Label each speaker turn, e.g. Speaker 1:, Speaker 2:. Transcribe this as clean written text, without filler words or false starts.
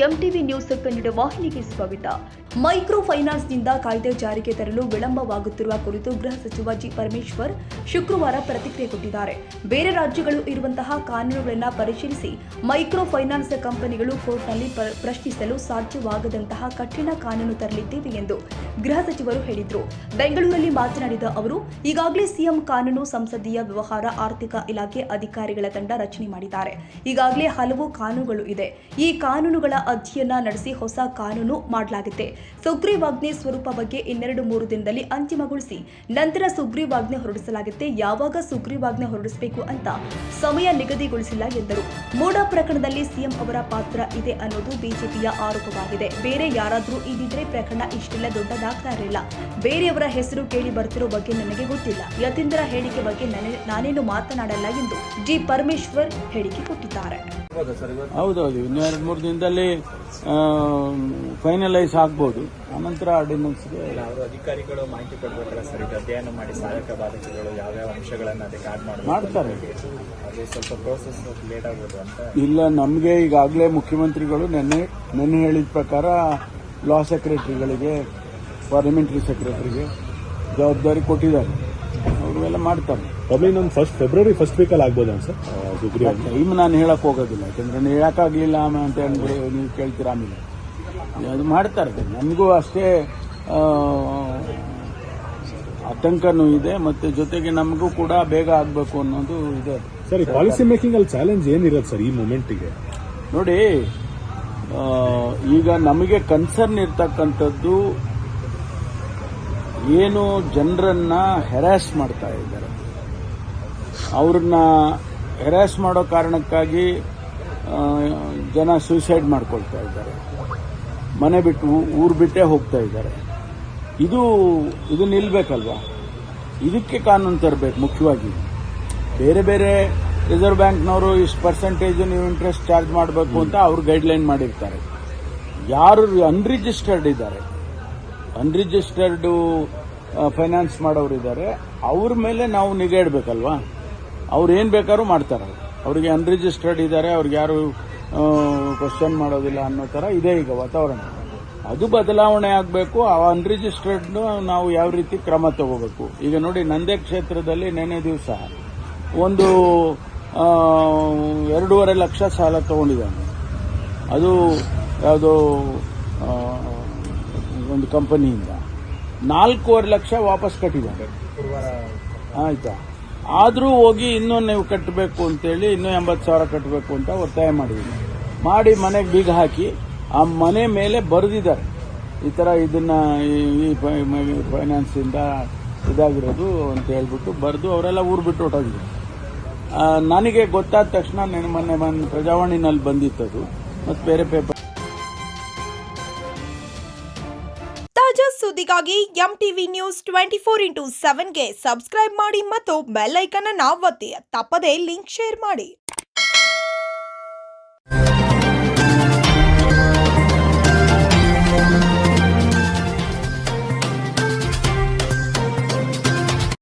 Speaker 1: MTV news Kannada ವಾಹಿನಿಗೆ ಸ್ವಾಗತ. Micro ಫೈನಾನ್ಸ್ನಿಂದ ಕಾಯ್ದೆ ಜಾರಿಗೆ ತರಲು ವಿಳಂಬವಾಗುತ್ತಿರುವ ಕುರಿತು ಗೃಹ ಸಚಿವ ಜಿ ಪರಮೇಶ್ವರ್ ಶುಕ್ರವಾರ ಪ್ರತಿಕ್ರಿಯೆ ಕೊಟ್ಟಿದ್ದಾರೆ. ಬೇರೆ ರಾಜ್ಯಗಳು ಇರುವಂತಹ ಕಾನೂನುಗಳನ್ನು ಪರಿಶೀಲಿಸಿ ಮೈಕ್ರೋ ಫೈನಾನ್ಸ್ ಕಂಪನಿಗಳು ಕೋರ್ಟ್ನಲ್ಲಿ ಪ್ರಶ್ನಿಸಲು ಸಾಧ್ಯವಾಗದಂತಹ ಕಠಿಣ ಕಾನೂನು ತರಲಿದ್ದೇವೆ ಎಂದು ಗೃಹ ಸಚಿವರು ಹೇಳಿದರು. ಬೆಂಗಳೂರಲ್ಲಿ ಮಾತನಾಡಿದ ಅವರು, ಈಗಾಗಲೇ ಸಿಎಂ ಕಾನೂನು, ಸಂಸದೀಯ ವ್ಯವಹಾರ, ಆರ್ಥಿಕ ಇಲಾಖೆ ಅಧಿಕಾರಿಗಳ ತಂಡ ರಚನೆ ಮಾಡಿದ್ದಾರೆ. ಈಗಾಗಲೇ ಹಲವು ಕಾನೂನುಗಳು ಇದೆ. ಈ ಕಾನೂನುಗಳ ಅಧ್ಯಯನ ನಡೆಸಿ ಹೊಸ ಕಾನೂನು ಮಾಡಲಾಗುತ್ತೆ. ಸುಗ್ರೀವಾಜ್ಞೆ ಸ್ವರೂಪ ಬಗ್ಗೆ 2-3 ದಿನದಲ್ಲಿ ಅಂತಿಮಗೊಳಿಸಿ ನಂತರ ಸುಗ್ರೀವಾಜ್ಞೆ ಹೊರಡಿಸಲಾಗುತ್ತೆ. ಯಾವಾಗ ಸುಗ್ರೀವಾಜ್ಞೆ ಹೊರಡಿಸಬೇಕು ಅಂತ ಸಮಯ ನಿಗದಿಗೊಳಿಸಿಲ್ಲ ಎಂದರು. ಮೋಡಾ ಪ್ರಕರಣದಲ್ಲಿ ಸಿಎಂ ಅವರ ಪಾತ್ರ ಇದೆ ಅನ್ನೋದು ಬಿಜೆಪಿಯ ಆರೋಪವಾಗಿದೆ. ಬೇರೆ ಯಾರಾದರೂ ಇದ್ದಿದ್ರೆ ಪ್ರಕರಣ ಇಷ್ಟೆಲ್ಲ ದೊಡ್ಡದಾಗ್ತಾ ಇರಲಿಲ್ಲ. ಬೇರೆಯವರ ಹೆಸರು ಕೇಳಿ ಬರ್ತಿರೋ ಬಗ್ಗೆ ನನಗೆ ಗೊತ್ತಿಲ್ಲ. ಯತೀಂದ್ರ ಹೇಳಿಕೆ ಬಗ್ಗೆ ನಾನೇನು ಮಾತನಾಡಲ್ಲ ಎಂದು ಜಿ ಪರಮೇಶ್ವರ್ ಹೇಳಿಕೆ ಕೊಟ್ಟಿದ್ದಾರೆ.
Speaker 2: ಹೌದೌದು, 2-3 ದಿನದಲ್ಲಿ ಫೈನಲೈಸ್ ಆಗ್ಬೋದು. ಆನಂತರ ಆರ್ಡಿನೆನ್ಸ್ಗೆ
Speaker 3: ಅಧಿಕಾರಿಗಳು ಮಾಹಿತಿ ಕೊಡಬೇಕಲ್ಲ ಸರ್. ಈಗ ಅಧ್ಯಯನ ಮಾಡಿ ಸಾಧಕ ಬಾಧಕಗಳು ಯಾವ್ಯಾವ ಅಂಶಗಳನ್ನು ಅದಕ್ಕೆ ಆಡ್
Speaker 2: ಮಾಡ್ತಾರೆ.
Speaker 3: ಅದೇ ಸ್ವಲ್ಪ ಪ್ರೋಸೆಸ್ ಲೇಟ್ ಆಗ್ಬೋದು ಅಂತ.
Speaker 2: ಇಲ್ಲ, ನಮಗೆ ಈಗಾಗಲೇ ಮುಖ್ಯಮಂತ್ರಿಗಳು ನೆನ್ನೆ ಹೇಳಿದ ಪ್ರಕಾರ ಲಾ ಸೆಕ್ರೆಟರಿಗಳಿಗೆ, ಪಾರ್ಲಿಮೆಂಟರಿ ಸೆಕ್ರೆಟರಿಗೆ ಜವಾಬ್ದಾರಿ ಕೊಟ್ಟಿದ್ದಾರೆ. ಅವರೆಲ್ಲ ಮಾಡ್ತಾರೆ.
Speaker 4: ಫೆಬ್ರವರಿ ಫಸ್ಟ್ ವೀಕಲ್ಲಿ ಆಗ್ಬೋದಾ ಸರ್?
Speaker 2: ಟೈಮ್ ನಾನು ಹೇಳಕ್ ಹೋಗೋದಿಲ್ಲ, ಯಾಕಂದ್ರೆ ಹೇಳಕ್ಕಾಗ್ಲಿಲ್ಲ ಅಂತ ಹೇಳಿದ್ರೆ ನೀವು ಕೇಳ್ತೀರಾ. ಆಮೇಲೆ ಅದು ಮಾಡ್ತಾರೆ. ನಮಗೂ ಅಷ್ಟೇ ಆತಂಕನೂ ಇದೆ, ಮತ್ತೆ ಜೊತೆಗೆ ನಮಗೂ ಕೂಡ ಬೇಗ ಆಗಬೇಕು ಅನ್ನೋದು ಇದೆ
Speaker 4: ಸರ್. ಪಾಲಿಸಿ ಮೇಕಿಂಗ್ ಅಲ್ಲಿ ಚಾಲೆಂಜ್ ಏನಿರೋದು ಸರ್ ಈ ಮೂಮೆಂಟಿಗೆ?
Speaker 2: ನೋಡಿ, ಈಗ ನಮಗೆ ಕನ್ಸರ್ನ್ ಇರ್ತಕ್ಕಂಥದ್ದು ಏನು, ಜನರನ್ನ ಹೆರಾಸ್ ಮಾಡ್ತಾ ಇದ್ದಾರೆ. ಅವ್ರನ್ನ ಹೆರಾಸ್ ಮಾಡೋ ಕಾರಣಕ್ಕಾಗಿ ಜನ ಸೂಸೈಡ್ ಮಾಡ್ಕೊಳ್ತಾ ಇದ್ದಾರೆ, ಮನೆ ಬಿಟ್ಟು ಊರು ಬಿಟ್ಟೇ ಹೋಗ್ತಾ ಇದ್ದಾರೆ. ಇದು ನಿಲ್ಬೇಕಲ್ವಾ? ಇದಕ್ಕೆ ಕಾನೂನು ತರಬೇಕು. ಮುಖ್ಯವಾಗಿ ಬೇರೆ ಬೇರೆ ರಿಸರ್ವ್ ಬ್ಯಾಂಕ್ನವರು ಇಷ್ಟು ಪರ್ಸೆಂಟೇಜ್ ನೀವು ಇಂಟ್ರೆಸ್ಟ್ ಚಾರ್ಜ್ ಮಾಡಬೇಕು ಅಂತ ಅವ್ರು ಗೈಡ್ಲೈನ್ ಮಾಡಿರ್ತಾರೆ. ಯಾರು ಅನ್ರಿಜಿಸ್ಟರ್ಡ್ ಇದ್ದಾರೆ, ಅನ್ರಿಜಿಸ್ಟರ್ಡ್ ಫೈನಾನ್ಸ್ ಮಾಡೋರಿದ್ದಾರೆ, ಅವ್ರ ಮೇಲೆ ನಾವು ನಿಗಾ ಇಡಬೇಕಲ್ವಾ? ಅವ್ರು ಏನ್ ಬೇಕಾದ್ರೂ ಮಾಡ್ತಾರೆ. ಅವ್ರಿಗೆ ಅನ್ರಿಜಿಸ್ಟರ್ಡ್ ಇದ್ದಾರೆ, ಅವ್ರಿಗೆ ಯಾರು ಕ್ವಶನ್ ಮಾಡೋದಿಲ್ಲ ಅನ್ನೋ ತರ ಇದೆ ಈಗ ವಾತಾವರಣ. ಅದು ಬದಲಾವಣೆ ಆಗಬೇಕು. ಆ ಅನ್ರಿಜಿಸ್ಟರ್ಡ್ ನಾವು ಯಾವ ರೀತಿ ಕ್ರಮ ತಗೋಬೇಕು. ಈಗ ನೋಡಿ, ನಂದೇ ಕ್ಷೇತ್ರದಲ್ಲಿ ನೆನ್ನೆ ದಿವಸ ಒಂದು 2.5 ಲಕ್ಷ ಸಾಲ ತಗೊಂಡಿದ್ದಾನೆ. ಅದು ಯಾವುದೋ ಒಂದು ಕಂಪನಿಯಿಂದ 4.5 ಲಕ್ಷ ವಾಪಸ್ ಕಟ್ಟಿದ್ದಾರೆ. ಆಯ್ತಾ? ಆದರೂ ಹೋಗಿ ಇನ್ನೂ ನೀವು ಕಟ್ಟಬೇಕು ಅಂತೇಳಿ ಇನ್ನೂ 80,000 ಕಟ್ಟಬೇಕು ಅಂತ ಒತ್ತಾಯ ಮಾಡಿ ಮನೆಗೆ ಬೀಗ ಹಾಕಿ ಆ ಮನೆ ಮೇಲೆ ಬರೆದಿದ್ದಾರೆ, ಈ ತರ ಇದನ್ನ ಈ ಫೈನಾನ್ಸ್ ಇಂದ ಇದಾಗಿರೋದು ಅಂತ ಹೇಳ್ಬಿಟ್ಟು ಬರೆದು ಅವರೆಲ್ಲ ಊರು ಬಿಟ್ಟು ಹೊರಟೋಗಿದ್ದಾರೆ. ನನಗೆ ಗೊತ್ತಾದ ತಕ್ಷಣ ಮೊನ್ನೆ ಪ್ರಜಾವಾಣಿನಲ್ಲಿ ಬಂದಿತ್ತದು, ಮತ್ತು ಬೇರೆ ಪೇಪರ್.
Speaker 5: ತಾಜಾ ಸುದ್ದಿಗಾಗಿ ಎಂಟಿವಿ ನ್ಯೂಸ್ 24x7ಗೆ ಸಬ್ಸ್ಕ್ರೈಬ್ ಮಾಡಿ ಮತ್ತು ಬೆಲ್ ಐಕಾನ್ ಅನ್ನು ಒತ್ತಿ. ತಪ್ಪದೇ ಲಿಂಕ್ ಶೇರ್ ಮಾಡಿ.